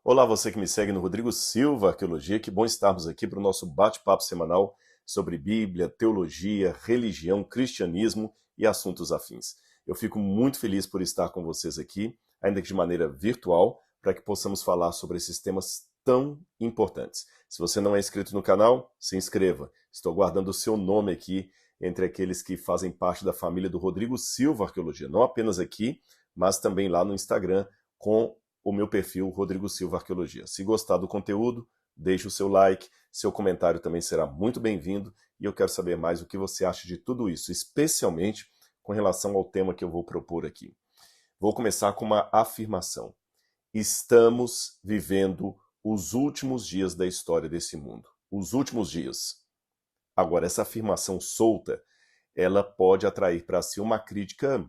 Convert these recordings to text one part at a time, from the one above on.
Olá, você que me segue no Rodrigo Silva Arqueologia, que bom estarmos aqui para o nosso bate-papo semanal sobre Bíblia, teologia, religião, cristianismo e assuntos afins. Eu fico muito feliz por estar com vocês aqui, ainda que de maneira virtual, para que possamos falar sobre esses temas tão importantes. Se você não é inscrito no canal, se inscreva. Estou guardando o seu nome aqui entre aqueles que fazem parte da família do Rodrigo Silva Arqueologia, não apenas aqui, mas também lá no Instagram com o meu perfil Rodrigo Silva Arqueologia. Se gostar do conteúdo, deixe o seu like, seu comentário também será muito bem-vindo e eu quero saber mais o que você acha de tudo isso, especialmente com relação ao tema que eu vou propor aqui. Vou começar com uma afirmação. Estamos vivendo os últimos dias da história desse mundo. Os últimos dias. Agora, essa afirmação solta, ela pode atrair para si uma crítica,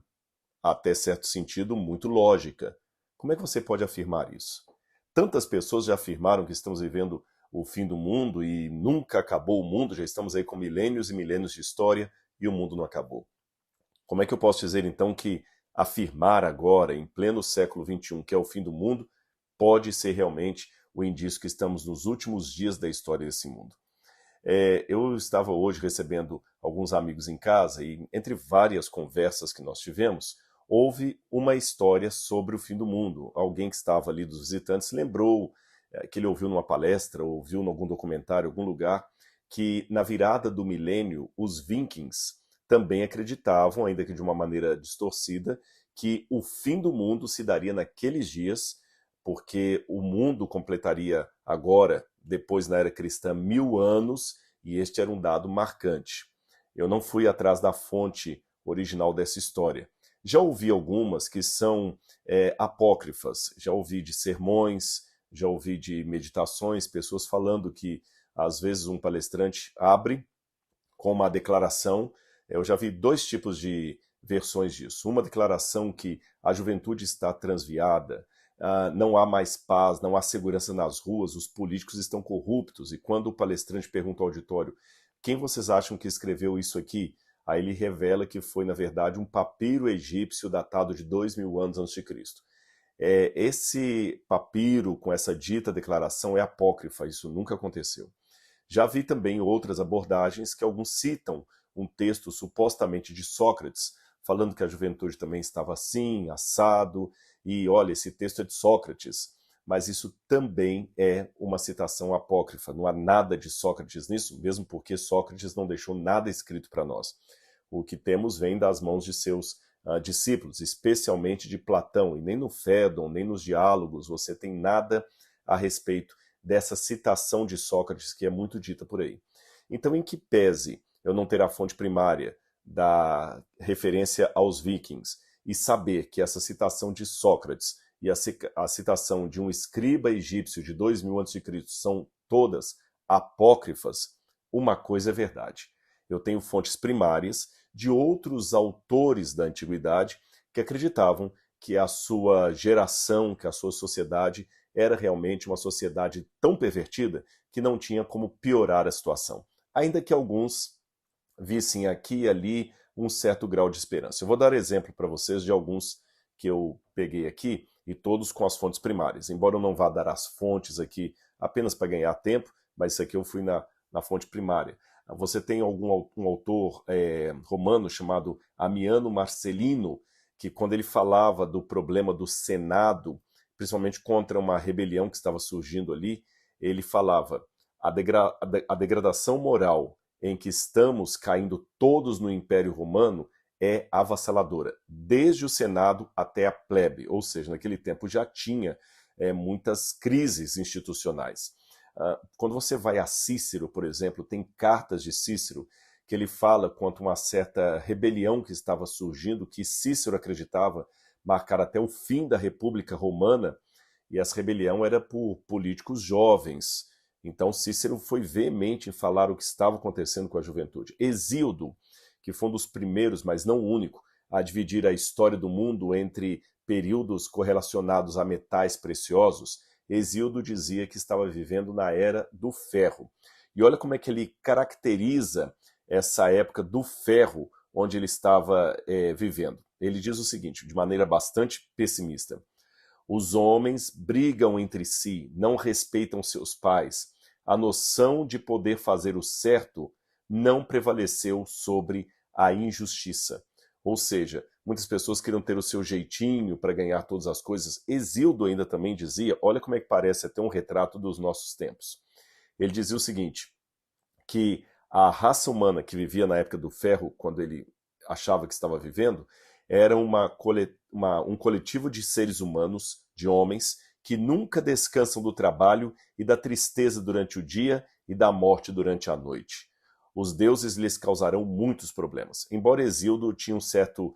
até certo sentido, muito lógica. Como é que você pode afirmar isso? Tantas pessoas já afirmaram que estamos vivendo o fim do mundo e nunca acabou o mundo, já estamos aí com milênios e milênios de história e o mundo não acabou. Como é que eu posso dizer então que afirmar agora, em pleno século XXI, que é o fim do mundo, pode ser realmente o indício que estamos nos últimos dias da história desse mundo? Eu estava hoje recebendo alguns amigos em casa e entre várias conversas que nós tivemos, houve uma história sobre o fim do mundo. Alguém que estava ali dos visitantes lembrou que ele ouviu numa palestra, ouviu em algum documentário, em algum lugar, que na virada do milênio, os vikings também acreditavam, ainda que de uma maneira distorcida, que o fim do mundo se daria naqueles dias, porque o mundo completaria agora, depois na era cristã, 1000 anos, e este era um dado marcante. Eu não fui atrás da fonte original dessa história. Já ouvi algumas que são apócrifas, já ouvi de sermões, já ouvi de meditações, pessoas falando que às vezes um palestrante abre com uma declaração. Eu já vi dois tipos de versões disso. Uma declaração que a juventude está transviada, não há mais paz, não há segurança nas ruas, os políticos estão corruptos. E quando o palestrante pergunta ao auditório quem vocês acham que escreveu isso aqui, aí ele revela que foi, na verdade, um papiro egípcio datado de 2000 anos antes de Cristo. Esse papiro com essa dita declaração é apócrifa, isso nunca aconteceu. Já vi também outras abordagens que alguns citam um texto supostamente de Sócrates, falando que a juventude também estava assim, assado, e olha, esse texto é de Sócrates, mas isso também é uma citação apócrifa, não há nada de Sócrates nisso, mesmo porque Sócrates não deixou nada escrito para nós. O que temos vem das mãos de seus discípulos, especialmente de Platão, e nem no Fédon, nem nos diálogos você tem nada a respeito dessa citação de Sócrates que é muito dita por aí. Então, em que pese eu não ter a fonte primária da referência aos vikings e saber que essa citação de Sócrates e a citação de um escriba egípcio de 2000 a.C. são todas apócrifas, uma coisa é verdade. Eu tenho fontes primárias de outros autores da antiguidade que acreditavam que a sua geração, que a sua sociedade era realmente uma sociedade tão pervertida que não tinha como piorar a situação. Ainda que alguns vissem aqui e ali um certo grau de esperança. Eu vou dar exemplo para vocês de alguns que eu peguei aqui, e todos com as fontes primárias. Embora eu não vá dar as fontes aqui apenas para ganhar tempo, mas isso aqui eu fui na fonte primária. Você tem um autor romano chamado Amiano Marcelino, que quando ele falava do problema do Senado, principalmente contra uma rebelião que estava surgindo ali, ele falava a degradação moral em que estamos caindo todos no Império Romano é avassaladora, desde o Senado até a plebe, ou seja, naquele tempo já tinha muitas crises institucionais. Quando você vai a Cícero, por exemplo, tem cartas de Cícero que ele fala quanto a uma certa rebelião que estava surgindo, que Cícero acreditava marcar até o fim da República Romana, e essa rebelião era por políticos jovens. Então Cícero foi veemente em falar o que estava acontecendo com a juventude. Hesíodo, que foi um dos primeiros, mas não o único, a dividir a história do mundo entre períodos correlacionados a metais preciosos, Hesíodo dizia que estava vivendo na era do ferro. E olha como é que ele caracteriza essa época do ferro onde ele estava vivendo. Ele diz o seguinte, de maneira bastante pessimista: Os homens brigam entre si, não respeitam seus pais. A noção de poder fazer o certo não prevaleceu sobre a injustiça. Ou seja, muitas pessoas queriam ter o seu jeitinho para ganhar todas as coisas. Hesíodo ainda também dizia, olha como é que parece até um retrato dos nossos tempos. Ele dizia o seguinte, que a raça humana que vivia na época do ferro, quando ele achava que estava vivendo, era um coletivo de seres humanos, de homens, que nunca descansam do trabalho e da tristeza durante o dia e da morte durante a noite. Os deuses lhes causarão muitos problemas. Embora Hesíodo tinha um certo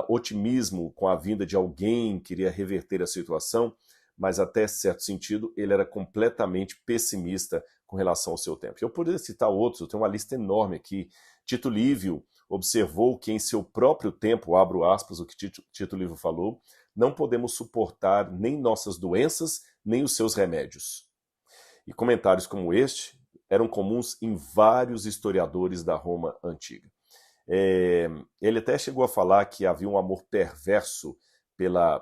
otimismo com a vinda de alguém que iria reverter a situação, mas até certo sentido ele era completamente pessimista com relação ao seu tempo. Eu poderia citar outros, eu tenho uma lista enorme aqui. Tito Livio observou que em seu próprio tempo, abro aspas, o que Tito Livio falou, não podemos suportar nem nossas doenças, nem os seus remédios. E comentários como este eram comuns em vários historiadores da Roma antiga. Ele até chegou a falar que havia um amor perverso pela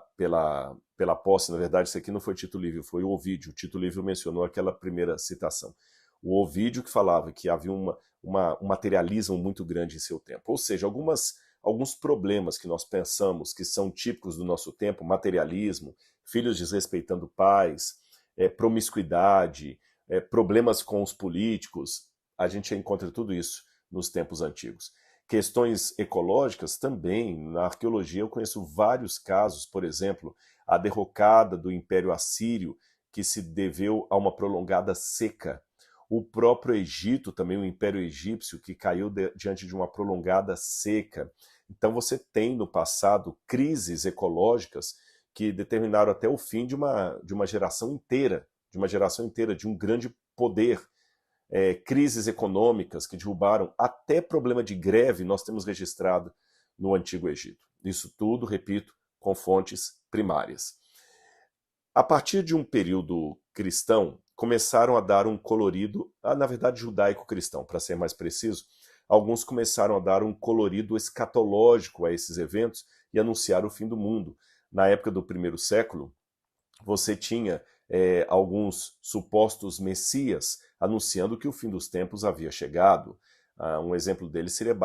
posse. Na verdade, isso aqui não foi Tito Livio, foi o Ovídio. Tito Livio mencionou aquela primeira citação. O Ovídio que falava que havia um materialismo muito grande em seu tempo. Ou seja, alguns problemas que nós pensamos que são típicos do nosso tempo, materialismo, filhos desrespeitando pais, promiscuidade, problemas com os políticos, a gente encontra tudo isso nos tempos antigos. Questões ecológicas também, na arqueologia eu conheço vários casos, por exemplo, a derrocada do Império Assírio, que se deveu a uma prolongada seca. O próprio Egito, também o Império Egípcio, que caiu diante de uma prolongada seca. Então você tem no passado crises ecológicas que determinaram até o fim de uma geração inteira, de um grande poder. Crises econômicas que derrubaram, até problema de greve nós temos registrado no Antigo Egito. Isso tudo, repito, com fontes primárias. A partir de um período cristão, começaram a dar um colorido, na verdade judaico-cristão, para ser mais preciso, alguns começaram a dar um colorido escatológico a esses eventos e anunciar o fim do mundo. Na época do primeiro século, você tinha alguns supostos messias anunciando que o fim dos tempos havia chegado. Um exemplo deles seria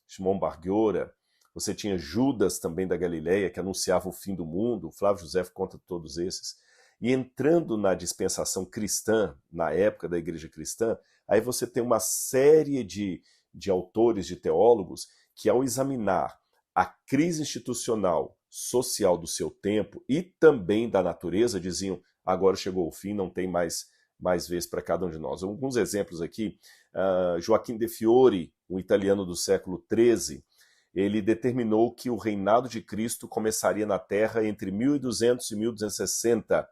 Shimon Bar Giora. Você tinha Judas também da Galileia, que anunciava o fim do mundo. Flávio José conta todos esses. E entrando na dispensação cristã, na época da igreja cristã, aí você tem uma série de autores, de teólogos, que ao examinar a crise institucional, social do seu tempo e também da natureza, diziam, agora chegou o fim, não tem mais vez para cada um de nós. Alguns exemplos aqui, Joaquim de Fiori, um italiano do século XIII, ele determinou que o reinado de Cristo começaria na Terra entre 1200 e 1260.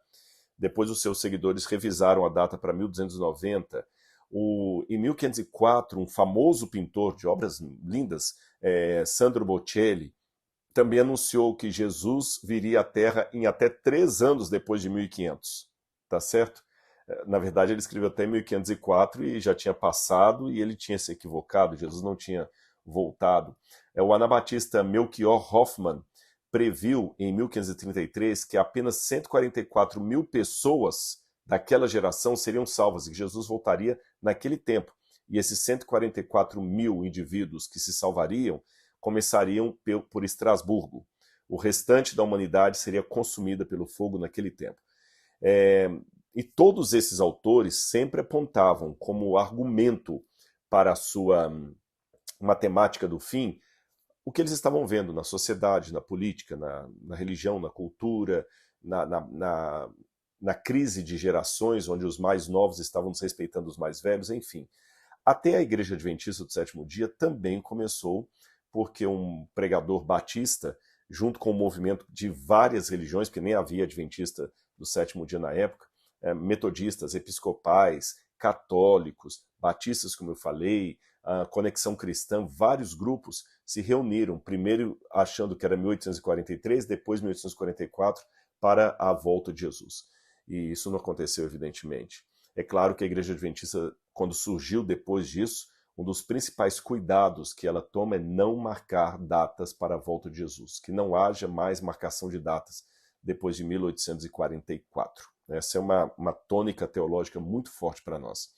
Depois os seus seguidores revisaram a data para 1290. Em 1504, um famoso pintor de obras lindas, Sandro Botticelli, também anunciou que Jesus viria à Terra em até 3 anos depois de 1500. Tá certo? Na verdade, ele escreveu até 1504 e já tinha passado e ele tinha se equivocado, Jesus não tinha voltado. O anabatista Melchior Hoffmann previu em 1533 que apenas 144 mil pessoas daquela geração seriam salvas e que Jesus voltaria naquele tempo. E esses 144 mil indivíduos que se salvariam começariam por Estrasburgo. O restante da humanidade seria consumida pelo fogo naquele tempo. E todos esses autores sempre apontavam como argumento para a sua matemática do fim o que eles estavam vendo na sociedade, na política, na religião, na cultura, na crise de gerações, onde os mais novos estavam desrespeitando os mais velhos, enfim. Até a Igreja Adventista do Sétimo Dia também começou porque um pregador batista, junto com o movimento de várias religiões, porque nem havia Adventista do Sétimo Dia na época, metodistas, episcopais, católicos, batistas, como eu falei, Conexão Cristã, vários grupos se reuniram, primeiro achando que era 1843, depois 1844, para a volta de Jesus. E isso não aconteceu, evidentemente. É claro que a Igreja Adventista, quando surgiu depois disso, um dos principais cuidados que ela toma é não marcar datas para a volta de Jesus, que não haja mais marcação de datas depois de 1844. Essa é uma tônica teológica muito forte para nós.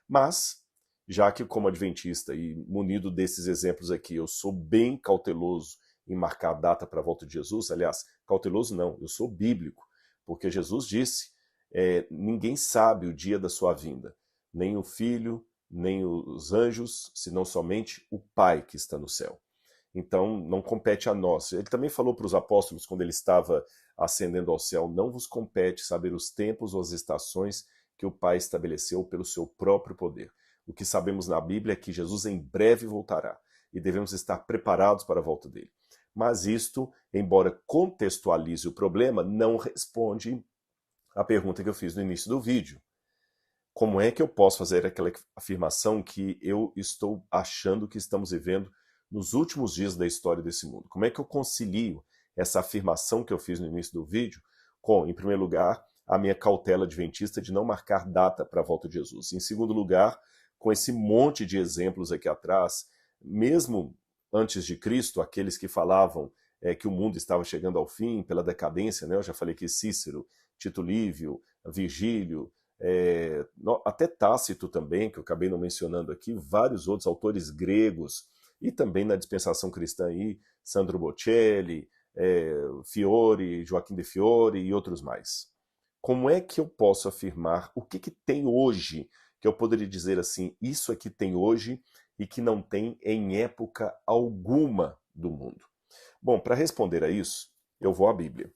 Mas, já que como adventista e munido desses exemplos aqui, eu sou bem cauteloso em marcar a data para a volta de Jesus, aliás, cauteloso não, eu sou bíblico, porque Jesus disse, ninguém sabe o dia da sua vinda, nem o Filho, nem os anjos, senão somente o Pai que está no céu. Então, não compete a nós. Ele também falou para os apóstolos, quando ele estava ascendendo ao céu, não vos compete saber os tempos ou as estações que o Pai estabeleceu pelo seu próprio poder. O que sabemos na Bíblia é que Jesus em breve voltará e devemos estar preparados para a volta dele. Mas isto, embora contextualize o problema, não responde à pergunta que eu fiz no início do vídeo. Como é que eu posso fazer aquela afirmação que eu estou achando que estamos vivendo nos últimos dias da história desse mundo? Como é que eu concilio essa afirmação que eu fiz no início do vídeo com, em primeiro lugar, a minha cautela adventista de não marcar data para a volta de Jesus? Em segundo lugar, com esse monte de exemplos aqui atrás, mesmo antes de Cristo, aqueles que falavam que o mundo estava chegando ao fim pela decadência, né? Eu já falei que Cícero, Tito Livio, Virgílio, até Tácito também, que eu acabei não mencionando aqui, vários outros autores gregos, e também na dispensação cristã aí, Sandro Botticelli, Fiore, Joaquim de Fiore e outros mais. Como é que eu posso afirmar o que tem hoje, que eu poderia dizer assim, isso aqui tem hoje e que não tem em época alguma do mundo? Bom, para responder a isso, eu vou à Bíblia.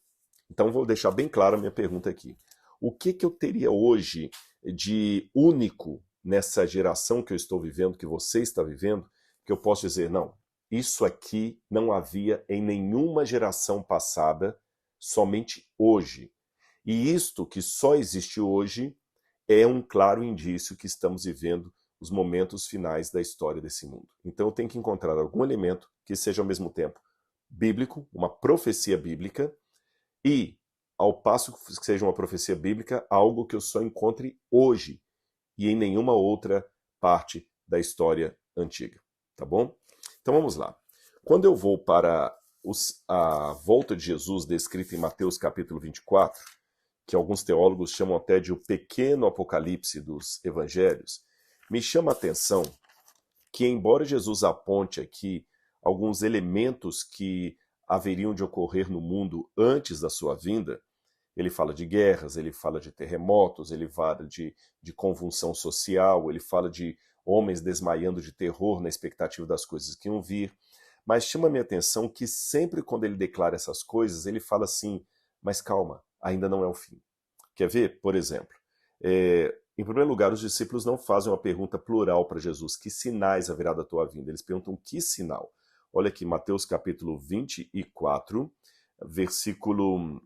Então vou deixar bem clara a minha pergunta aqui. O que eu teria hoje de único nessa geração que eu estou vivendo, que você está vivendo, que eu posso dizer, não, isso aqui não havia em nenhuma geração passada, somente hoje. E isto que só existe hoje é um claro indício que estamos vivendo os momentos finais da história desse mundo. Então eu tenho que encontrar algum elemento que seja ao mesmo tempo bíblico, uma profecia bíblica, e, ao passo que seja uma profecia bíblica, algo que eu só encontre hoje e em nenhuma outra parte da história antiga. Tá bom? Então vamos lá. Quando eu vou para a volta de Jesus descrita em Mateus capítulo 24, que alguns teólogos chamam até de o pequeno apocalipse dos evangelhos, me chama a atenção que, embora Jesus aponte aqui alguns elementos que haveriam de ocorrer no mundo antes da sua vinda, ele fala de guerras, ele fala de terremotos, ele fala de convulsão social, ele fala de homens desmaiando de terror na expectativa das coisas que iam vir. Mas chama a minha atenção que sempre quando ele declara essas coisas, ele fala assim, mas calma, ainda não é o fim. Quer ver? Por exemplo, em primeiro lugar, os discípulos não fazem uma pergunta plural para Jesus, que sinais haverá da tua vinda? Eles perguntam, que sinal? Olha aqui, Mateus capítulo 24, versículo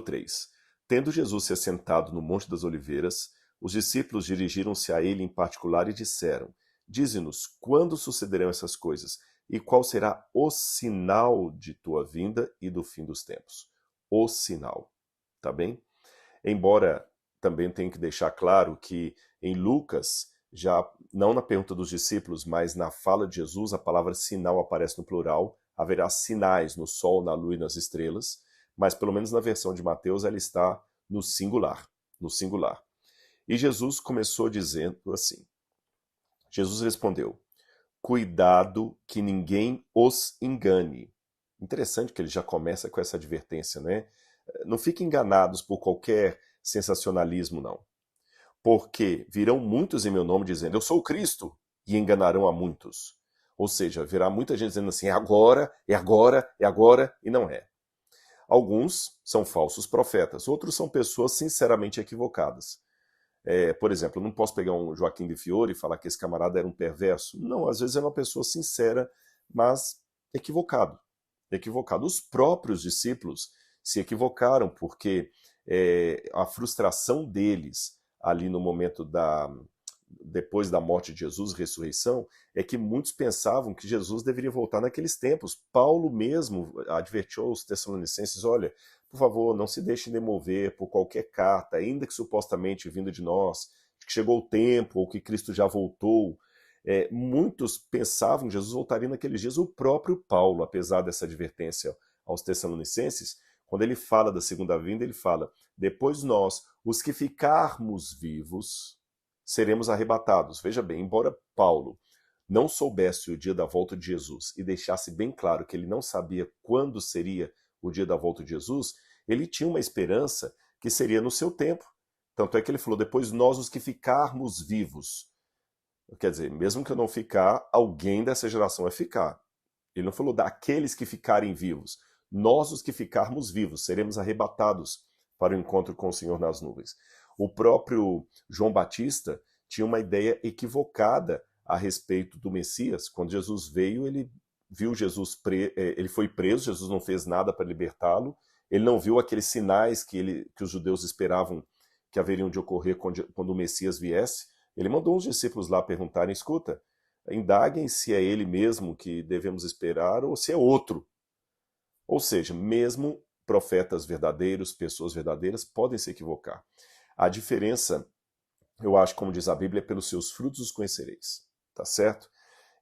3. Tendo Jesus se assentado no Monte das Oliveiras, os discípulos dirigiram-se a ele em particular e disseram, dize-nos, quando sucederão essas coisas? E qual será o sinal de tua vinda e do fim dos tempos? O sinal, tá bem? Embora também tenho que deixar claro que em Lucas, já não na pergunta dos discípulos, mas na fala de Jesus, a palavra sinal aparece no plural, haverá sinais no sol, na lua e nas estrelas, mas pelo menos na versão de Mateus ela está no singular, no singular. E Jesus começou dizendo assim, Jesus respondeu, cuidado que ninguém os engane. Interessante que ele já começa com essa advertência, né? Não fiquem enganados por qualquer sensacionalismo, não. Porque virão muitos em meu nome dizendo, eu sou o Cristo, e enganarão a muitos. Ou seja, virá muita gente dizendo assim, é agora, é agora, é agora, e não é. Alguns são falsos profetas, outros são pessoas sinceramente equivocadas. Por exemplo, eu não posso pegar um Joaquim de Fiore e falar que esse camarada era um perverso. Não, às vezes é uma pessoa sincera, mas equivocado. Equivocado. Os próprios discípulos se equivocaram, porque a frustração deles ali no momento depois da morte de Jesus, ressurreição, é que muitos pensavam que Jesus deveria voltar naqueles tempos. Paulo mesmo advertiu aos Tessalonicenses, olha, por favor, não se deixem demover por qualquer carta, ainda que supostamente vindo de nós, de que chegou o tempo, ou que Cristo já voltou. Muitos pensavam que Jesus voltaria naqueles dias. O próprio Paulo, apesar dessa advertência aos Tessalonicenses, Quando ele fala da segunda vinda, ele fala: depois nós, os que ficarmos vivos, seremos arrebatados. Veja bem, embora Paulo não soubesse o dia da volta de Jesus e deixasse bem claro que ele não sabia quando seria o dia da volta de Jesus, ele tinha uma esperança que seria no seu tempo. Tanto é que ele falou: depois nós, os que ficarmos vivos. Quer dizer, mesmo que eu não ficar, alguém dessa geração vai ficar. Ele não falou daqueles que ficarem vivos. Nós, os que ficarmos vivos, seremos arrebatados para o encontro com o Senhor nas nuvens. O próprio João Batista tinha uma ideia equivocada a respeito do Messias. Quando Jesus veio, ele viu Jesus, ele foi preso, Jesus não fez nada para libertá-lo. Ele não viu aqueles sinais que os judeus esperavam que haveriam de ocorrer quando o Messias viesse. Ele mandou uns discípulos lá perguntarem: escuta, indaguem se é ele mesmo que devemos esperar ou se é outro. Ou seja, mesmo profetas verdadeiros, pessoas verdadeiras, podem se equivocar. A diferença, eu acho, como diz a Bíblia, é pelos seus frutos os conhecereis. Tá certo?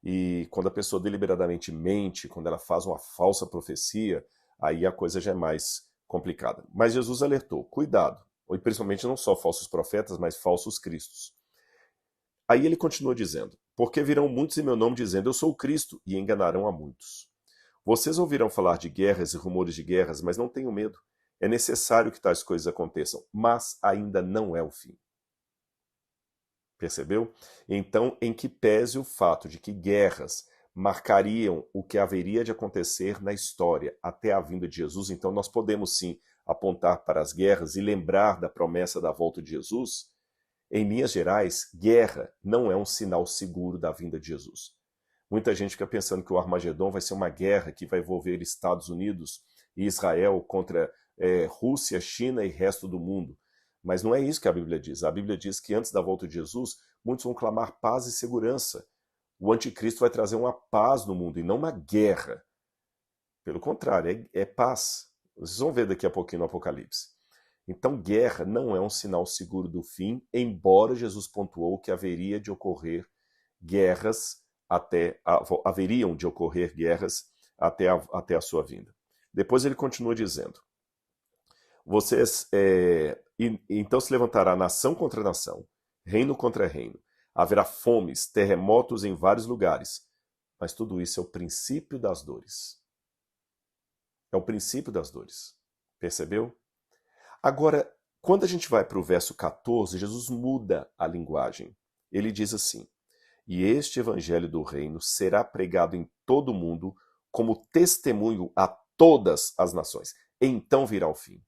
E quando a pessoa deliberadamente mente, quando ela faz uma falsa profecia, aí a coisa já é mais complicada. Mas Jesus alertou: cuidado, e principalmente não só falsos profetas, mas falsos cristos. Aí ele continua dizendo: porque virão muitos em meu nome dizendo, eu sou o Cristo, e enganarão a muitos. Vocês ouvirão falar de guerras e rumores de guerras, mas não tenham medo. É necessário que tais coisas aconteçam, mas ainda não é o fim. Percebeu? Então, em que pese o fato de que guerras marcariam o que haveria de acontecer na história até a vinda de Jesus, então nós podemos sim apontar para as guerras e lembrar da promessa da volta de Jesus. Em linhas gerais, guerra não é um sinal seguro da vinda de Jesus. Muita gente fica pensando que o Armagedon vai ser uma guerra que vai envolver Estados Unidos e Israel contra Rússia, China e resto do mundo. Mas não é isso que a Bíblia diz. A Bíblia diz que antes da volta de Jesus, muitos vão clamar paz e segurança. O anticristo vai trazer uma paz no mundo e não uma guerra. Pelo contrário, é paz. Vocês vão ver daqui a pouquinho no Apocalipse. Então, guerra não é um sinal seguro do fim, embora Jesus pontuou que haveriam de ocorrer guerras até a sua vinda. Depois ele continua dizendo: então se levantará nação contra nação, reino contra reino. Haverá fomes, terremotos em vários lugares. Mas tudo isso é o princípio das dores. É o princípio das dores. Percebeu? Agora, quando a gente vai para o verso 14, Jesus muda a linguagem. Ele diz assim: e este evangelho do reino será pregado em todo o mundo como testemunho a todas as nações. Então virá o fim.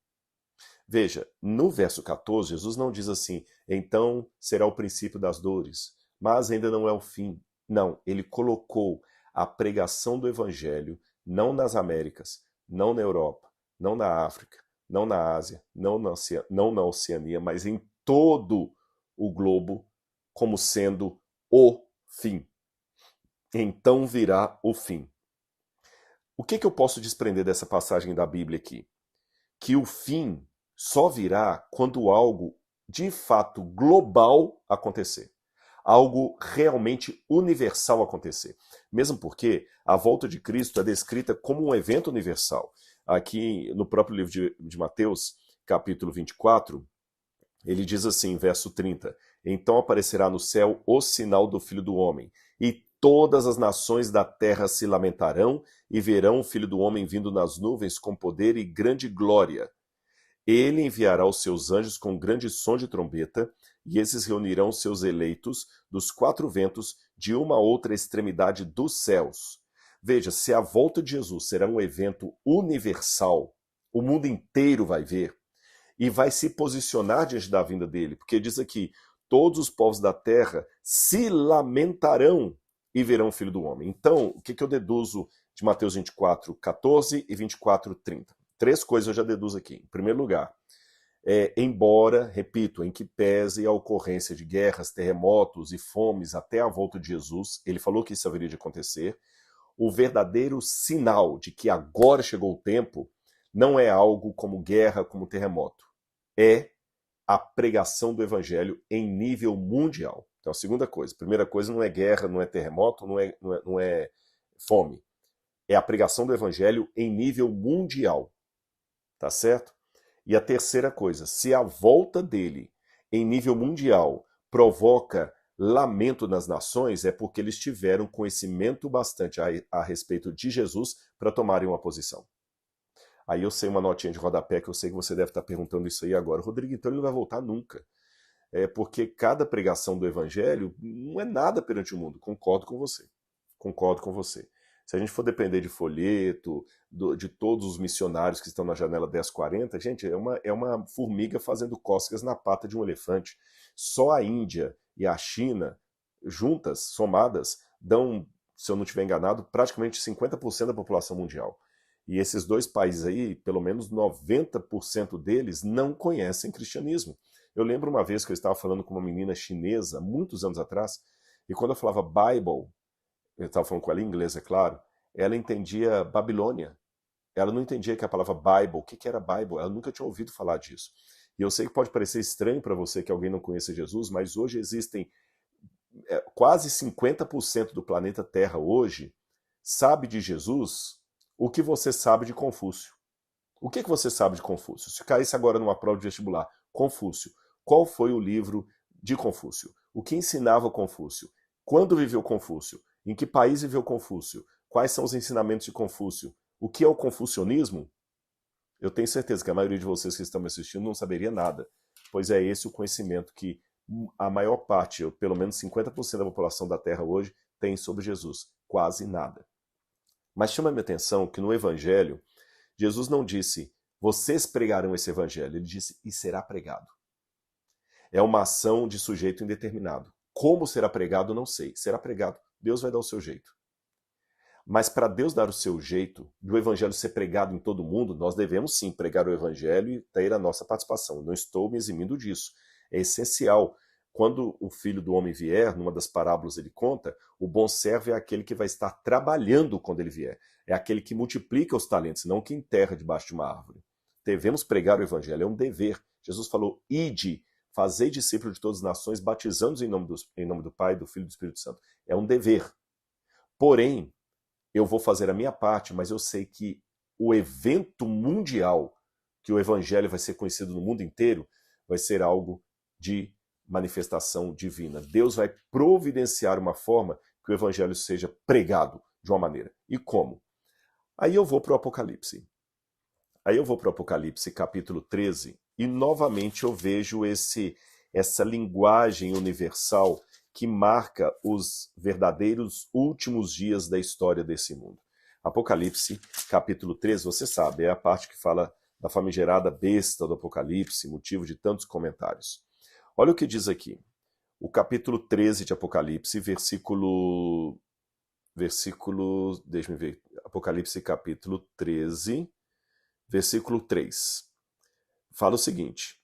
Veja, no verso 14, Jesus não diz assim: então será o princípio das dores, mas ainda não é o fim. Não, ele colocou a pregação do evangelho não nas Américas, não na Europa, não na África, não na Ásia, não na Oceania, mas em todo o globo como sendo o fim. Então virá o fim. O que eu posso desprender dessa passagem da Bíblia aqui? Que o fim só virá quando algo de fato global acontecer. Algo realmente universal acontecer. Mesmo porque a volta de Cristo é descrita como um evento universal. Aqui no próprio livro de Mateus, capítulo 24, ele diz assim, verso 30, então aparecerá no céu o sinal do Filho do Homem, e todas as nações da terra se lamentarão e verão o Filho do Homem vindo nas nuvens com poder e grande glória. Ele enviará os seus anjos com grande som de trombeta, e esses reunirão seus eleitos dos quatro ventos de uma outra extremidade dos céus. Veja, se a volta de Jesus será um evento universal, o mundo inteiro vai ver e vai se posicionar diante da vinda dele, porque diz aqui, todos os povos da terra se lamentarão e verão o Filho do Homem. Então, o que eu deduzo de Mateus 24, 14 e 24, 30? Três coisas eu já deduzo aqui. Em primeiro lugar, embora, repito, em que pese a ocorrência de guerras, terremotos e fomes até a volta de Jesus, ele falou que isso haveria de acontecer, o verdadeiro sinal de que agora chegou o tempo não é algo como guerra, como terremoto. É a pregação do evangelho em nível mundial. Então, a segunda coisa. A primeira coisa não é guerra, não é terremoto, não é fome. É a pregação do evangelho em nível mundial. tá certo? E a terceira coisa, se a volta dele em nível mundial provoca lamento nas nações, é porque eles tiveram conhecimento bastante a respeito de Jesus para tomarem uma posição. Aí eu sei uma notinha de rodapé que eu sei que você deve estar perguntando isso aí agora. Rodrigo, então ele não vai voltar nunca. É porque cada pregação do evangelho não é nada perante o mundo. Concordo com você. Concordo com você. Se a gente for depender de folheto, de todos os missionários que estão na janela 1040, gente, é uma formiga fazendo cócegas na pata de um elefante. Só a Índia e a China, juntas, somadas, dão, se eu não estiver enganado, praticamente 50% da população mundial. E esses dois países aí, pelo menos 90% deles, não conhecem cristianismo. Eu lembro uma vez que eu estava falando com uma menina chinesa, muitos anos atrás, e quando eu falava Bible, eu estava falando com ela em inglês, é claro, ela entendia Babilônia. Ela não entendia que a palavra Bible, o que era Bible, ela nunca tinha ouvido falar disso. E eu sei que pode parecer estranho para você que alguém não conheça Jesus, mas hoje existem quase 50% do planeta Terra hoje sabe de Jesus o que você sabe de Confúcio. O que você sabe de Confúcio? Se caísse agora numa prova de vestibular, Confúcio, qual foi o livro de Confúcio? O que ensinava Confúcio? Quando viveu Confúcio? Em que país viveu Confúcio? Quais são os ensinamentos de Confúcio? O que é o confucionismo? Eu tenho certeza que a maioria de vocês que estão me assistindo não saberia nada, pois é esse o conhecimento que a maior parte, ou pelo menos 50% da população da Terra hoje, tem sobre Jesus. Quase nada. Mas chama a minha atenção que no Evangelho, Jesus não disse, vocês pregarão esse evangelho. Ele disse, e será pregado. É uma ação de sujeito indeterminado. Como será pregado, não sei. Será pregado. Deus vai dar o seu jeito. Mas para Deus dar o seu jeito, do evangelho ser pregado em todo mundo, nós devemos sim pregar o evangelho e ter a nossa participação. Não estou me eximindo disso. É essencial. Quando o Filho do Homem vier, numa das parábolas ele conta, o bom servo é aquele que vai estar trabalhando quando ele vier. É aquele que multiplica os talentos, não que enterra debaixo de uma árvore. Devemos pregar o evangelho, é um dever. Jesus falou, ide, fazei discípulo de todas as nações, batizando-os em nome do Pai, do Filho e do Espírito Santo. É um dever. Porém, eu vou fazer a minha parte, mas eu sei que o evento mundial, que o evangelho vai ser conhecido no mundo inteiro, vai ser algo de manifestação divina. Deus vai providenciar uma forma que o evangelho seja pregado de uma maneira. E como? Aí eu vou para o Apocalipse. Capítulo 13, e novamente eu vejo essa linguagem universal que marca os verdadeiros últimos dias da história desse mundo. Apocalipse, capítulo 13, você sabe, é a parte que fala da famigerada besta do Apocalipse, motivo de tantos comentários. Olha o que diz aqui. O capítulo 13 de Apocalipse, deixa-me ver, Apocalipse capítulo 13, versículo 3. Fala o seguinte,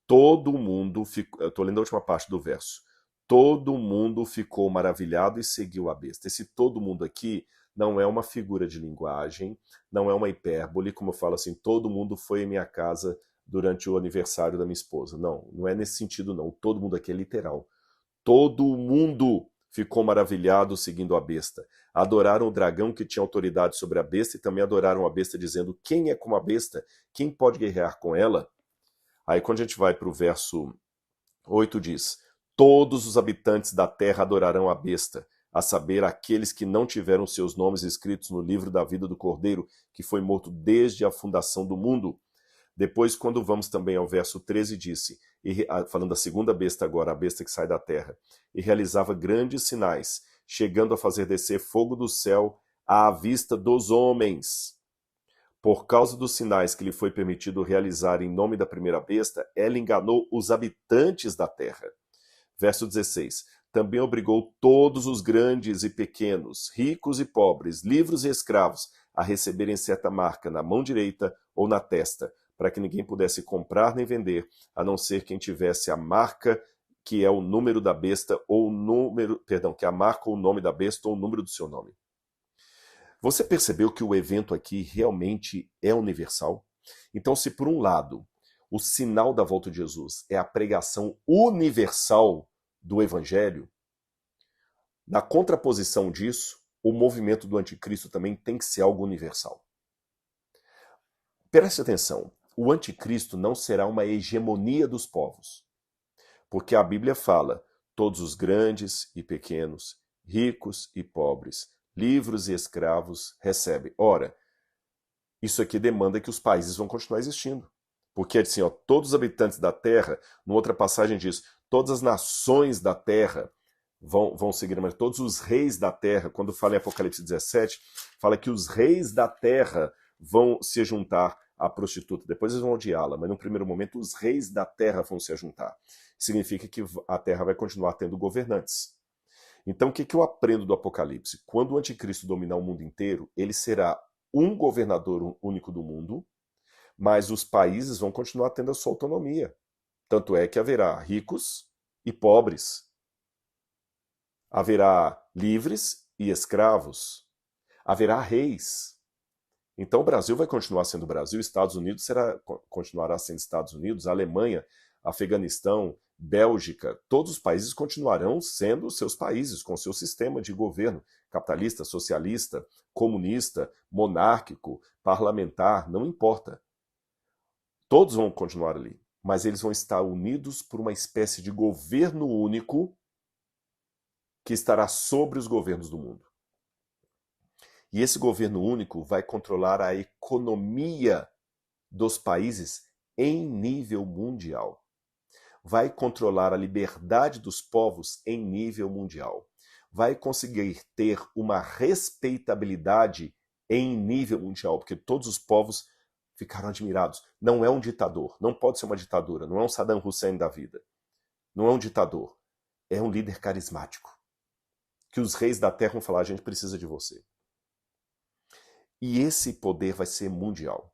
todo mundo ficou, eu estou lendo a última parte do verso, todo mundo ficou maravilhado e seguiu a besta. Esse todo mundo aqui não é uma figura de linguagem, não é uma hipérbole, como eu falo assim, todo mundo foi em minha casa durante o aniversário da minha esposa. Não, não é nesse sentido não. Todo mundo aqui é literal. Todo mundo ficou maravilhado seguindo a besta. Adoraram o dragão que tinha autoridade sobre a besta e também adoraram a besta dizendo, quem é como a besta? Quem pode guerrear com ela? Aí quando a gente vai para o verso 8 diz, todos os habitantes da terra adorarão a besta, a saber, aqueles que não tiveram seus nomes escritos no livro da vida do Cordeiro, que foi morto desde a fundação do mundo. Depois, quando vamos também ao verso 13, disse, falando da segunda besta agora, a besta que sai da terra, e realizava grandes sinais, chegando a fazer descer fogo do céu à vista dos homens. Por causa dos sinais que lhe foi permitido realizar em nome da primeira besta, ela enganou os habitantes da terra. Verso 16. Também obrigou todos os grandes e pequenos, ricos e pobres, livres e escravos, a receberem certa marca na mão direita ou na testa, para que ninguém pudesse comprar nem vender, a não ser quem tivesse a marca que é o número da besta ou que é a marca ou o nome da besta ou o número do seu nome. Você percebeu que o evento aqui realmente é universal? Então, se por um lado o sinal da volta de Jesus é a pregação universal do Evangelho, na contraposição disso, o movimento do anticristo também tem que ser algo universal. Preste atenção, o anticristo não será uma hegemonia dos povos, porque a Bíblia fala, todos os grandes e pequenos, ricos e pobres, livres e escravos recebem. Ora, isso aqui demanda que os países vão continuar existindo. Porque assim, ó, todos os habitantes da terra, numa outra passagem diz, todas as nações da terra vão seguir, mas todos os reis da terra, quando fala em Apocalipse 17, fala que os reis da terra vão se juntar à prostituta, depois eles vão odiá-la, mas no primeiro momento os reis da terra vão se juntar. Significa que a terra vai continuar tendo governantes. Então o que eu aprendo do Apocalipse? Quando o anticristo dominar o mundo inteiro, ele será um governador único do mundo, mas os países vão continuar tendo a sua autonomia. Tanto é que haverá ricos e pobres. Haverá livres e escravos. Haverá reis. Então o Brasil vai continuar sendo Brasil, Estados Unidos continuará sendo Estados Unidos, a Alemanha, Afeganistão, Bélgica, todos os países continuarão sendo seus países, com seu sistema de governo capitalista, socialista, comunista, monárquico, parlamentar, não importa. Todos vão continuar ali, mas eles vão estar unidos por uma espécie de governo único que estará sobre os governos do mundo. E esse governo único vai controlar a economia dos países em nível mundial. Vai controlar a liberdade dos povos em nível mundial. Vai conseguir ter uma respeitabilidade em nível mundial, porque todos os povos ficaram admirados. Não é um ditador, não pode ser uma ditadura, não é um Saddam Hussein da vida. Não é um ditador, é um líder carismático. Que os reis da terra vão falar, a gente precisa de você. E esse poder vai ser mundial.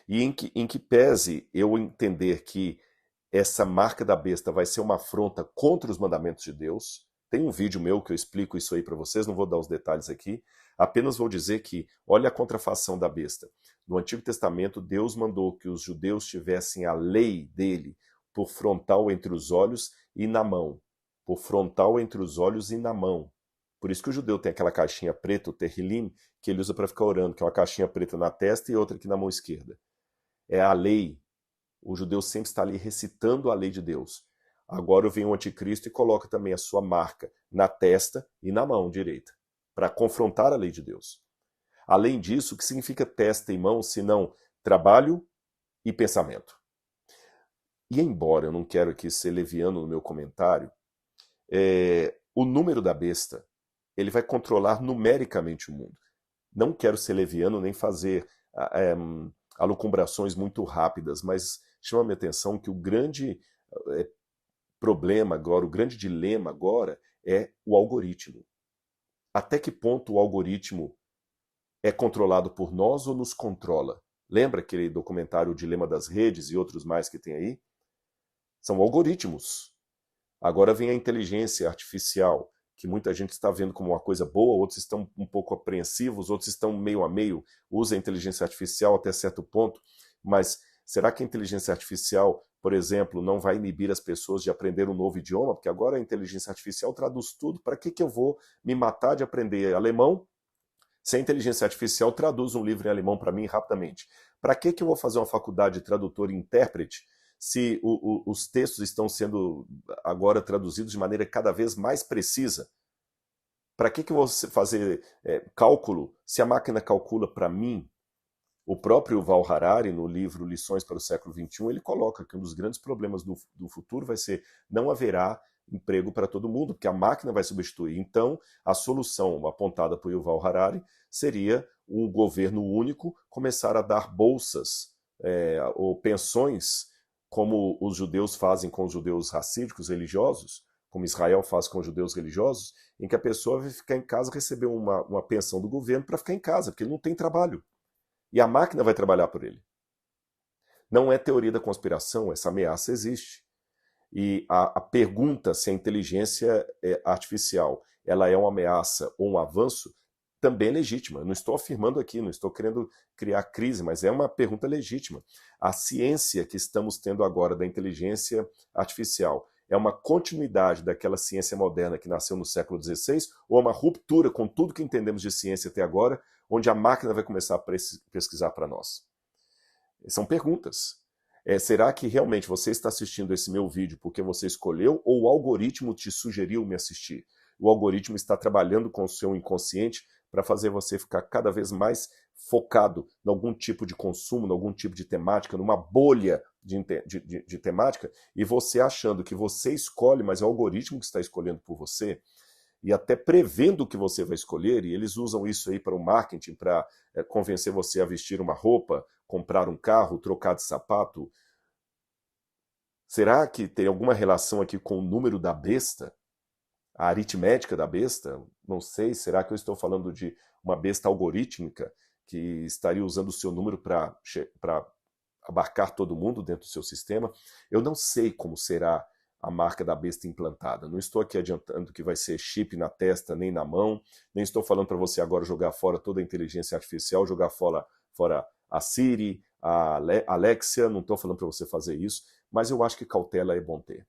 E em que pese eu entender que essa marca da besta vai ser uma afronta contra os mandamentos de Deus, tem um vídeo meu que eu explico isso aí para vocês, não vou dar os detalhes aqui, apenas vou dizer que, olha a contrafação da besta. No Antigo Testamento, Deus mandou que os judeus tivessem a lei dele por frontal entre os olhos e na mão. Por frontal entre os olhos e na mão. Por isso que o judeu tem aquela caixinha preta, o terrilim, que ele usa para ficar orando, que é uma caixinha preta na testa e outra aqui na mão esquerda. É a lei. O judeu sempre está ali recitando a lei de Deus. Agora vem o anticristo e coloca também a sua marca na testa e na mão direita, para confrontar a lei de Deus. Além disso, o que significa testa e mão, senão trabalho e pensamento? E embora eu não quero aqui ser leviano no meu comentário, o número da besta, ele vai controlar numericamente o mundo. Não quero ser leviano nem fazer alucumbrações muito rápidas, mas chama minha atenção que o grande problema agora, o grande dilema agora é o algoritmo. Até que ponto o algoritmo é controlado por nós ou nos controla? Lembra aquele documentário O Dilema das Redes e outros mais que tem aí? São algoritmos. Agora vem a inteligência artificial, que muita gente está vendo como uma coisa boa, outros estão um pouco apreensivos, outros estão meio a meio, usa a inteligência artificial até certo ponto, mas será que a inteligência artificial, por exemplo, não vai inibir as pessoas de aprender um novo idioma? Porque agora a inteligência artificial traduz tudo. Para que eu vou me matar de aprender alemão se a inteligência artificial traduz um livro em alemão para mim rapidamente? Para que eu vou fazer uma faculdade de tradutor e intérprete se os textos estão sendo agora traduzidos de maneira cada vez mais precisa? Para que eu vou fazer cálculo se a máquina calcula para mim? O próprio Yuval Harari, no livro Lições para o Século XXI, ele coloca que um dos grandes problemas do futuro vai ser não haverá emprego para todo mundo, porque a máquina vai substituir. Então, a solução apontada por Yuval Harari seria um governo único começar a dar bolsas ou pensões, como os judeus fazem com os judeus racídicos religiosos, como Israel faz com os judeus religiosos, em que a pessoa vai ficar em casa, receber uma pensão do governo para ficar em casa, porque ele não tem trabalho. E a máquina vai trabalhar por ele. Não é teoria da conspiração, essa ameaça existe. E a pergunta se a inteligência artificial ela é uma ameaça ou um avanço também é legítima. Eu não estou afirmando aqui, não estou querendo criar crise, mas é uma pergunta legítima. A ciência que estamos tendo agora da inteligência artificial é uma continuidade daquela ciência moderna que nasceu no século XVI ou é uma ruptura com tudo que entendemos de ciência até agora, onde a máquina vai começar a pesquisar para nós? São perguntas. Será que realmente você está assistindo esse meu vídeo porque você escolheu ou o algoritmo te sugeriu me assistir? O algoritmo está trabalhando com o seu inconsciente para fazer você ficar cada vez mais focado em algum tipo de consumo, em algum tipo de temática, numa bolha de temática, e você achando que você escolhe, mas é o algoritmo que está escolhendo por você, e até prevendo o que você vai escolher, e eles usam isso aí para o marketing, para convencer você a vestir uma roupa, comprar um carro, trocar de sapato. Será que tem alguma relação aqui com o número da besta? A aritmética da besta? Não sei, será que eu estou falando de uma besta algorítmica que estaria usando o seu número para abarcar todo mundo dentro do seu sistema? Eu não sei como será a marca da besta implantada. Não estou aqui adiantando que vai ser chip na testa nem na mão, nem estou falando para você agora jogar fora toda a inteligência artificial, jogar fora a Siri, a Alexia, não estou falando para você fazer isso, mas eu acho que cautela é bom ter.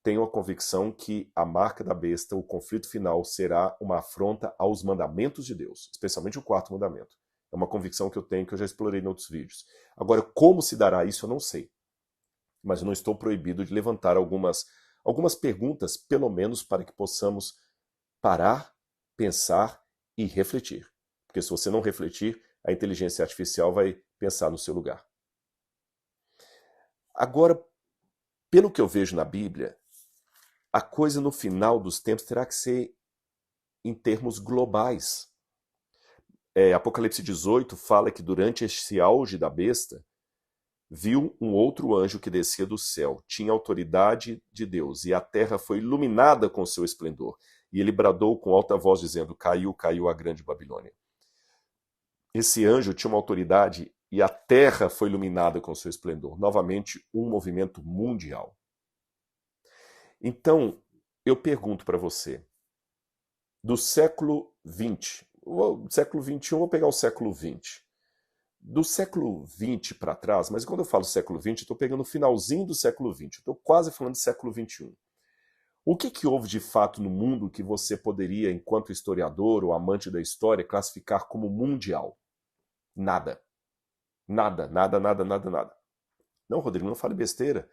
Tenho a convicção que a marca da besta, o conflito final, será uma afronta aos mandamentos de Deus, especialmente o quarto mandamento. É uma convicção que eu tenho, que eu já explorei em outros vídeos. Agora, como se dará isso, eu não sei. Mas eu não estou proibido de levantar algumas perguntas, pelo menos para que possamos parar, pensar e refletir. Porque se você não refletir, a inteligência artificial vai pensar no seu lugar. Agora, pelo que eu vejo na Bíblia, a coisa no final dos tempos terá que ser em termos globais. Apocalipse 18 fala que durante esse auge da besta, viu um outro anjo que descia do céu, tinha autoridade de Deus, e a terra foi iluminada com seu esplendor. E ele bradou com alta voz, dizendo: caiu, caiu a grande Babilônia. Esse anjo tinha uma autoridade e a terra foi iluminada com seu esplendor. Novamente, um movimento mundial. Então, eu pergunto para você, do século XX, século XXI, vou pegar o século XX. Do século XX para trás, mas quando eu falo século XX, eu estou pegando o finalzinho do século XX, estou quase falando do século XXI. O que houve de fato no mundo que você poderia, enquanto historiador ou amante da história, classificar como mundial? Nada. Nada, nada, nada, nada, nada. Não, Rodrigo, não fale besteira.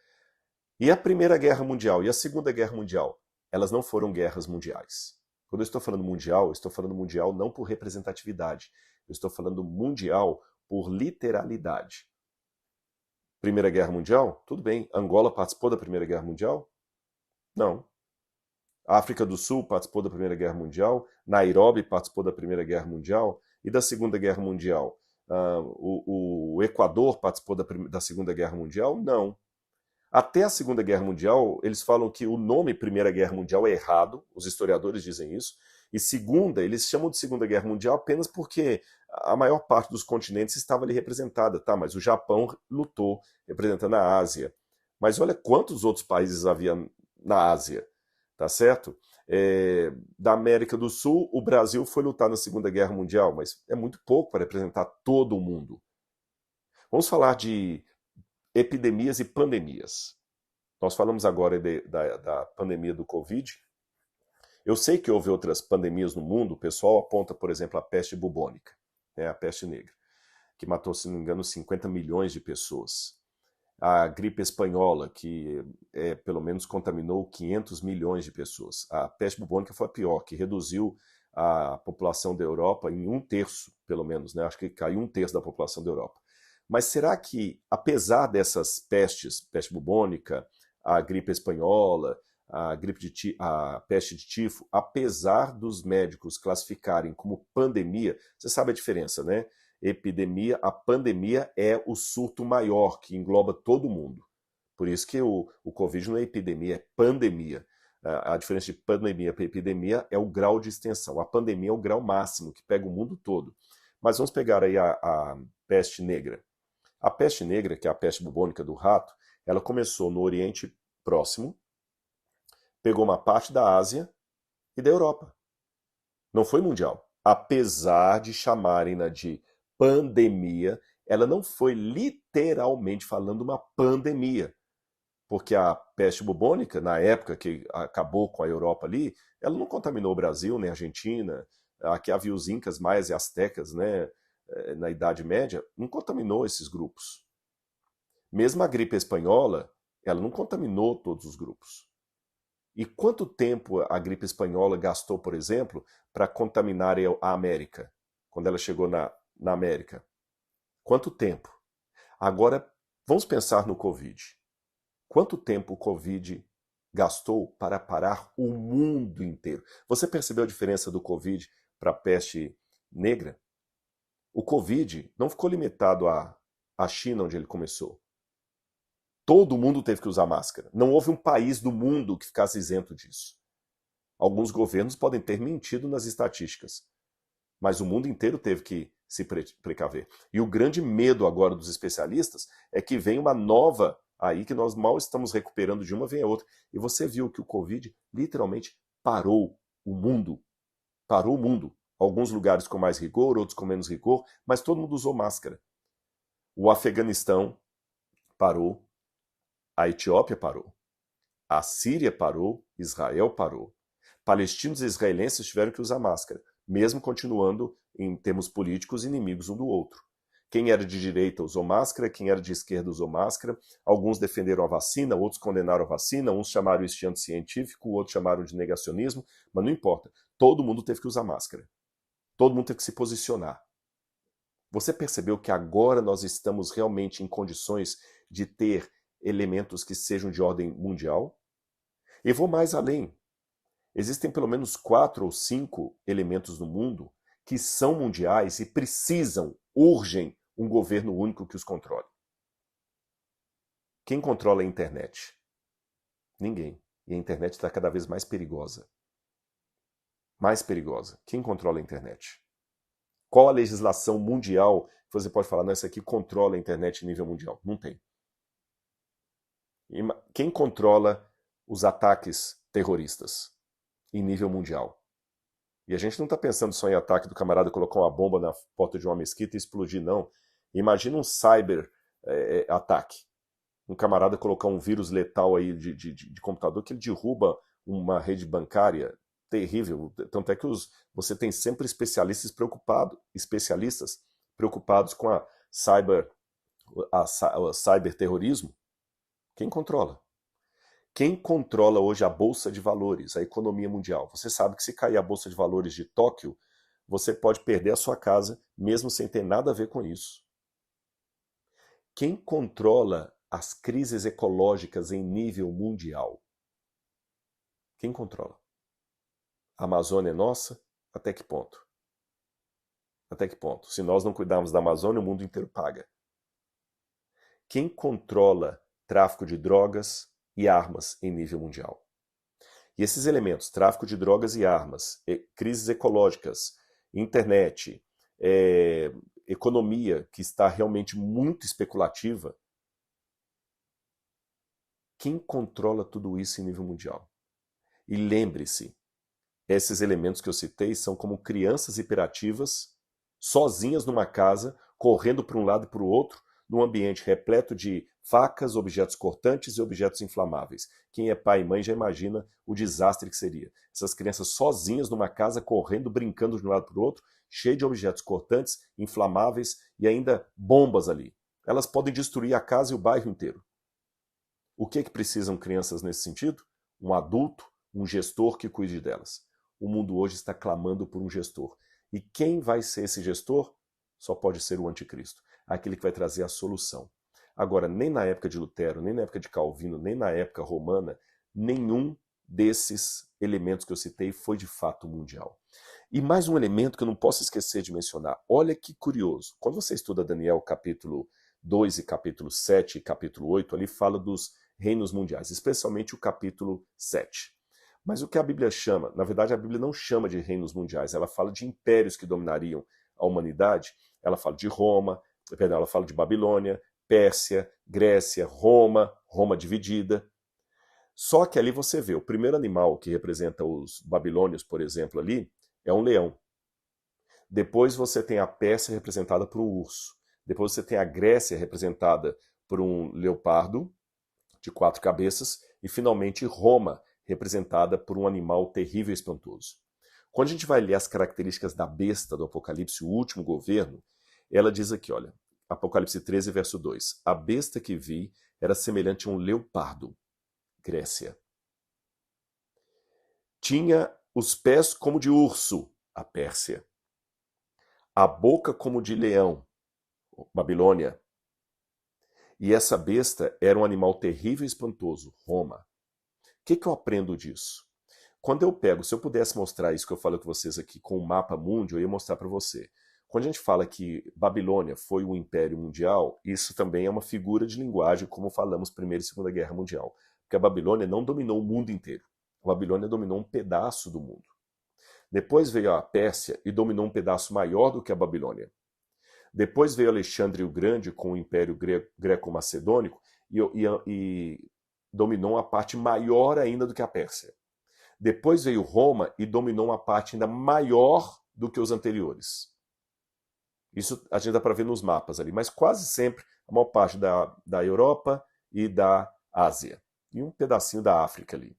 E a Primeira Guerra Mundial e a Segunda Guerra Mundial? Elas não foram guerras mundiais. Quando eu estou falando mundial, eu estou falando mundial não por representatividade. Eu estou falando mundial por literalidade. Primeira Guerra Mundial? Tudo bem. Angola participou da Primeira Guerra Mundial? Não. A África do Sul participou da Primeira Guerra Mundial? Nairobi participou da Primeira Guerra Mundial? E da Segunda Guerra Mundial? O Equador participou da Segunda Guerra Mundial? Não. Até a Segunda Guerra Mundial, eles falam que o nome Primeira Guerra Mundial é errado, os historiadores dizem isso, e segunda, eles chamam de Segunda Guerra Mundial apenas porque a maior parte dos continentes estava ali representada, tá? Mas o Japão lutou representando a Ásia. Mas olha quantos outros países havia na Ásia, tá certo? Da América do Sul, o Brasil foi lutar na Segunda Guerra Mundial, mas é muito pouco para representar todo o mundo. Vamos falar de epidemias e pandemias. Nós falamos agora da pandemia do Covid. Eu sei que houve outras pandemias no mundo, o pessoal aponta, por exemplo, a peste bubônica, a peste negra, que matou, se não me engano, 50 milhões de pessoas. A gripe espanhola, que pelo menos contaminou 500 milhões de pessoas. A peste bubônica foi a pior, que reduziu a população da Europa em 1/3, pelo menos, né? Acho que caiu 1/3 da população da Europa. Mas será que, apesar dessas pestes, peste bubônica, a gripe espanhola, a peste de tifo, apesar dos médicos classificarem como pandemia, você sabe a diferença, né? Epidemia, a pandemia é o surto maior, que engloba todo mundo. Por isso que o Covid não é epidemia, é pandemia. A diferença de pandemia para epidemia é o grau de extensão. A pandemia é o grau máximo, que pega o mundo todo. Mas vamos pegar aí a peste negra. A peste negra, que é a peste bubônica do rato, ela começou no Oriente Próximo, pegou uma parte da Ásia e da Europa. Não foi mundial. Apesar de chamarem-na de pandemia, ela não foi literalmente falando uma pandemia. Porque a peste bubônica, na época que acabou com a Europa ali, ela não contaminou o Brasil, nem a Argentina. Aqui havia os incas, maias e astecas, né, na Idade Média, não contaminou esses grupos. Mesmo a gripe espanhola, ela não contaminou todos os grupos. E quanto tempo a gripe espanhola gastou, por exemplo, para contaminar a América, quando ela chegou na América? Quanto tempo? Agora, vamos pensar no Covid. Quanto tempo o Covid gastou para parar o mundo inteiro? Você percebeu a diferença do Covid para a peste negra? O Covid não ficou limitado à China, onde ele começou. Todo mundo teve que usar máscara. Não houve um país do mundo que ficasse isento disso. Alguns governos podem ter mentido nas estatísticas, mas o mundo inteiro teve que se precaver. E o grande medo agora dos especialistas é que vem uma nova aí, que nós mal estamos recuperando de uma, vem a outra. E você viu que o Covid literalmente parou o mundo. Parou o mundo. Alguns lugares com mais rigor, outros com menos rigor, mas todo mundo usou máscara. O Afeganistão parou, a Etiópia parou, a Síria parou, Israel parou. Palestinos e israelenses tiveram que usar máscara, mesmo continuando, em termos políticos, inimigos um do outro. Quem era de direita usou máscara, quem era de esquerda usou máscara. Alguns defenderam a vacina, outros condenaram a vacina, uns chamaram isso de anticientífico, outros chamaram de negacionismo, mas não importa. Todo mundo teve que usar máscara. Todo mundo teve que se posicionar. Você percebeu que agora nós estamos realmente em condições de ter elementos que sejam de ordem mundial? E vou mais além. Existem pelo menos 4 ou 5 elementos no mundo que são mundiais e precisam, urgem, um governo único que os controle. Quem controla a internet? Ninguém. E a internet está cada vez mais perigosa. Mais perigosa. Quem controla a internet? Qual a legislação mundial que você pode falar, não, essa aqui controla a internet em nível mundial? Não tem. Quem controla os ataques terroristas em nível mundial? E a gente não está pensando só em ataque do camarada colocar uma bomba na porta de uma mesquita e explodir, não. Imagina um cyber ataque. Um camarada colocar um vírus letal aí de computador que ele derruba uma rede bancária terrível. Tanto é que você tem sempre especialistas preocupados com a cyberterrorismo. Quem controla? Quem controla hoje a Bolsa de Valores, a economia mundial? Você sabe que se cair a Bolsa de Valores de Tóquio, você pode perder a sua casa, mesmo sem ter nada a ver com isso. Quem controla as crises ecológicas em nível mundial? Quem controla? A Amazônia é nossa? Até que ponto? Até que ponto? Se nós não cuidarmos da Amazônia, o mundo inteiro paga. Quem controla tráfico de drogas e armas em nível mundial? E esses elementos, tráfico de drogas e armas, crises ecológicas, internet, economia que está realmente muito especulativa, quem controla tudo isso em nível mundial? E lembre-se, esses elementos que eu citei são como crianças hiperativas, sozinhas numa casa, correndo para um lado e para o outro, num ambiente repleto de facas, objetos cortantes e objetos inflamáveis. Quem é pai e mãe já imagina o desastre que seria. Essas crianças sozinhas numa casa, correndo, brincando de um lado para o outro, cheio de objetos cortantes, inflamáveis e ainda bombas ali. Elas podem destruir a casa e o bairro inteiro. O que precisam crianças nesse sentido? Um adulto, um gestor que cuide delas. O mundo hoje está clamando por um gestor. E quem vai ser esse gestor? Só pode ser o anticristo, aquele que vai trazer a solução. Agora, nem na época de Lutero, nem na época de Calvino, nem na época romana, nenhum desses elementos que eu citei foi de fato mundial. E mais um elemento que eu não posso esquecer de mencionar. Olha que curioso. Quando você estuda Daniel capítulo 2 e capítulo 7 e capítulo 8, ali fala dos reinos mundiais, especialmente o capítulo 7. Mas o que a Bíblia chama, na verdade a Bíblia não chama de reinos mundiais, ela fala de impérios que dominariam a humanidade, ela fala de Roma, perdão, ela fala de Babilônia, Pérsia, Grécia, Roma dividida. Só que ali você vê, o primeiro animal que representa os babilônios, por exemplo, ali, é um leão. Depois você tem a Pérsia representada por um urso. Depois você tem a Grécia representada por um leopardo de 4 cabeças. E finalmente Roma, representada por um animal terrível e espantoso. Quando a gente vai ler as características da besta do Apocalipse, o último governo, ela diz aqui, olha, Apocalipse 13, verso 2. A besta que vi era semelhante a um leopardo, Grécia. Tinha os pés como de urso, a Pérsia. A boca como de leão, Babilônia. E essa besta era um animal terrível e espantoso, Roma. O que eu aprendo disso? Quando eu pego, se eu pudesse mostrar isso que eu falo com vocês aqui com o mapa mundi, eu ia mostrar para você. Quando a gente fala que Babilônia foi o império mundial, isso também é uma figura de linguagem, como falamos Primeira e Segunda Guerra Mundial. Porque a Babilônia não dominou o mundo inteiro. A Babilônia dominou um pedaço do mundo. Depois veio a Pérsia e dominou um pedaço maior do que a Babilônia. Depois veio Alexandre o Grande com o Império Greco-Macedônico e dominou uma parte maior ainda do que a Pérsia. Depois veio Roma e dominou uma parte ainda maior do que os anteriores. Isso a gente dá para ver nos mapas ali, mas quase sempre a maior parte da Europa e da Ásia. E um pedacinho da África ali.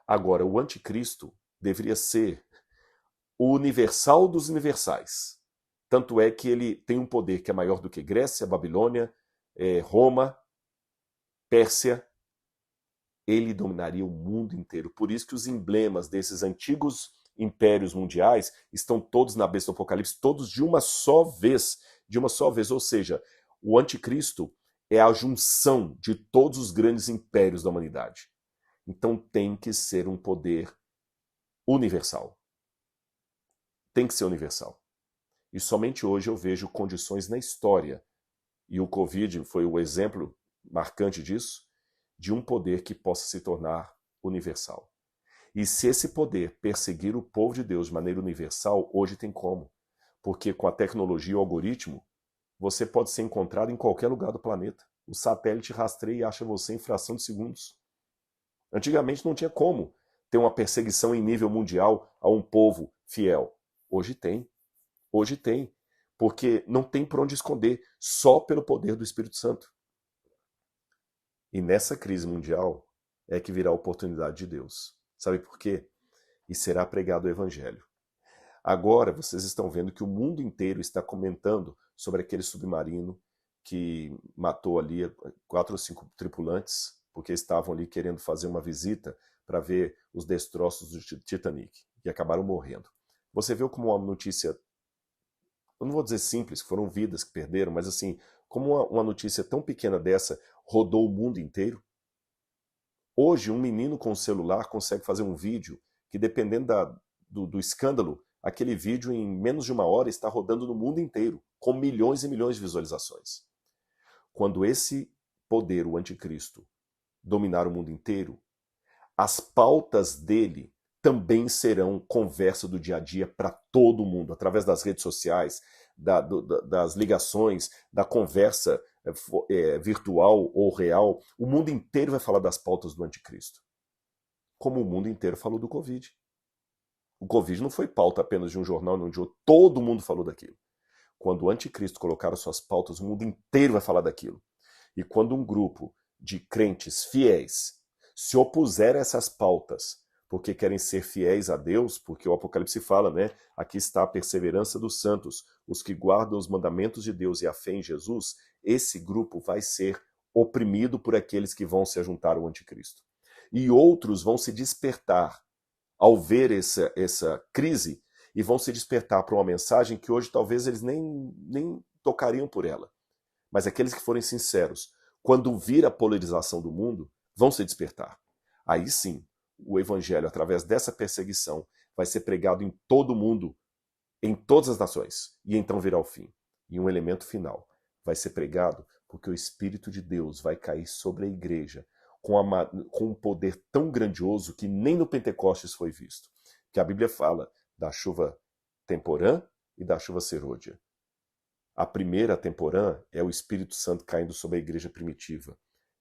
Agora, o anticristo deveria ser o universal dos universais. Tanto é que ele tem um poder que é maior do que Grécia, Babilônia, Roma, Pérsia. Ele dominaria o mundo inteiro. Por isso que os emblemas desses antigos impérios mundiais estão todos na besta do Apocalipse, todos de uma só vez. De uma só vez. Ou seja, o anticristo é a junção de todos os grandes impérios da humanidade. Então tem que ser um poder universal. Tem que ser universal. E somente hoje eu vejo condições na história, e o Covid foi o exemplo marcante disso, de um poder que possa se tornar universal. E se esse poder perseguir o povo de Deus de maneira universal, hoje tem como. Porque com a tecnologia e o algoritmo, você pode ser encontrado em qualquer lugar do planeta. O satélite rastreia e acha você em fração de segundos. Antigamente não tinha como ter uma perseguição em nível mundial a um povo fiel. Hoje tem. Hoje tem. Porque não tem por onde esconder, só pelo poder do Espírito Santo. E nessa crise mundial é que virá a oportunidade de Deus. Sabe por quê? E será pregado o Evangelho. Agora vocês estão vendo que o mundo inteiro está comentando sobre aquele submarino que matou ali 4 ou 5 tripulantes, porque estavam ali querendo fazer uma visita para ver os destroços do Titanic, e acabaram morrendo. Você viu como uma notícia, eu não vou dizer simples, que foram vidas que perderam, mas assim, como uma notícia tão pequena dessa rodou o mundo inteiro? Hoje, um menino com um celular consegue fazer um vídeo que, dependendo do escândalo, aquele vídeo em menos de 1 hora está rodando no mundo inteiro, com milhões e milhões de visualizações. Quando esse poder, o anticristo, dominar o mundo inteiro, as pautas dele também serão conversa do dia a dia para todo mundo, através das redes sociais, das ligações, da conversa virtual ou real. O mundo inteiro vai falar das pautas do anticristo. Como o mundo inteiro falou do Covid. O Covid não foi pauta apenas de um jornal, não de outro. Todo mundo falou daquilo. Quando o anticristo colocar as suas pautas, o mundo inteiro vai falar daquilo. E quando um grupo de crentes fiéis se opuser a essas pautas, porque querem ser fiéis a Deus, porque o Apocalipse fala, né? Aqui está a perseverança dos santos, os que guardam os mandamentos de Deus e a fé em Jesus. Esse grupo vai ser oprimido por aqueles que vão se ajuntar ao anticristo. E outros vão se despertar ao ver essa crise e vão se despertar para uma mensagem que hoje talvez eles nem tocariam por ela. Mas aqueles que forem sinceros, quando vir a polarização do mundo, vão se despertar. Aí sim, o evangelho, através dessa perseguição, vai ser pregado em todo o mundo, em todas as nações, e então virá o fim. E um elemento final, vai ser pregado porque o Espírito de Deus vai cair sobre a igreja com um poder tão grandioso que nem no Pentecostes foi visto. Que a Bíblia fala da chuva temporã e da chuva serôdia. A primeira temporã é o Espírito Santo caindo sobre a igreja primitiva.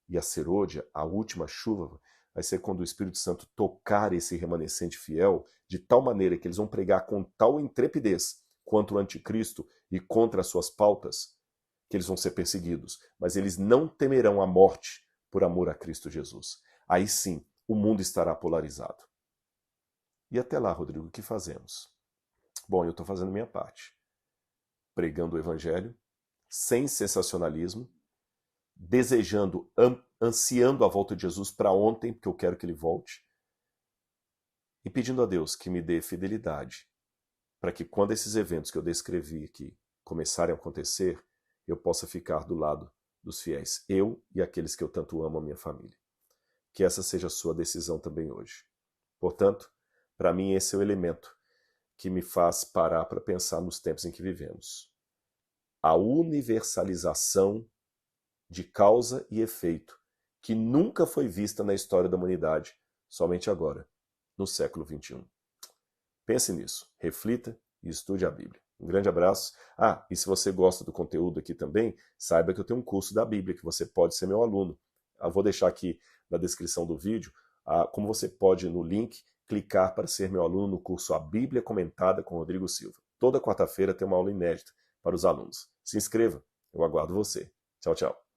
E a serôdia, a última chuva, vai ser quando o Espírito Santo tocar esse remanescente fiel, de tal maneira que eles vão pregar com tal intrepidez contra o anticristo e contra as suas pautas, que eles vão ser perseguidos. Mas eles não temerão a morte por amor a Cristo Jesus. Aí sim, o mundo estará polarizado. E até lá, Rodrigo, o que fazemos? Bom, eu estou fazendo minha parte. Pregando o Evangelho, sem sensacionalismo, desejando, ansiando a volta de Jesus para ontem, porque eu quero que ele volte, e pedindo a Deus que me dê fidelidade, para que quando esses eventos que eu descrevi aqui começarem a acontecer, eu possa ficar do lado dos fiéis, eu e aqueles que eu tanto amo, a minha família. Que essa seja a sua decisão também hoje. Portanto, para mim esse é o elemento que me faz parar para pensar nos tempos em que vivemos. A universalização de causa e efeito que nunca foi vista na história da humanidade, somente agora, no século XXI. Pense nisso, reflita e estude a Bíblia. Um grande abraço. E se você gosta do conteúdo aqui também, saiba que eu tenho um curso da Bíblia, que você pode ser meu aluno. Eu vou deixar aqui na descrição do vídeo como você pode, no link, clicar para ser meu aluno no curso A Bíblia Comentada com Rodrigo Silva. Toda quarta-feira tem uma aula inédita para os alunos. Se inscreva, eu aguardo você. Tchau, tchau.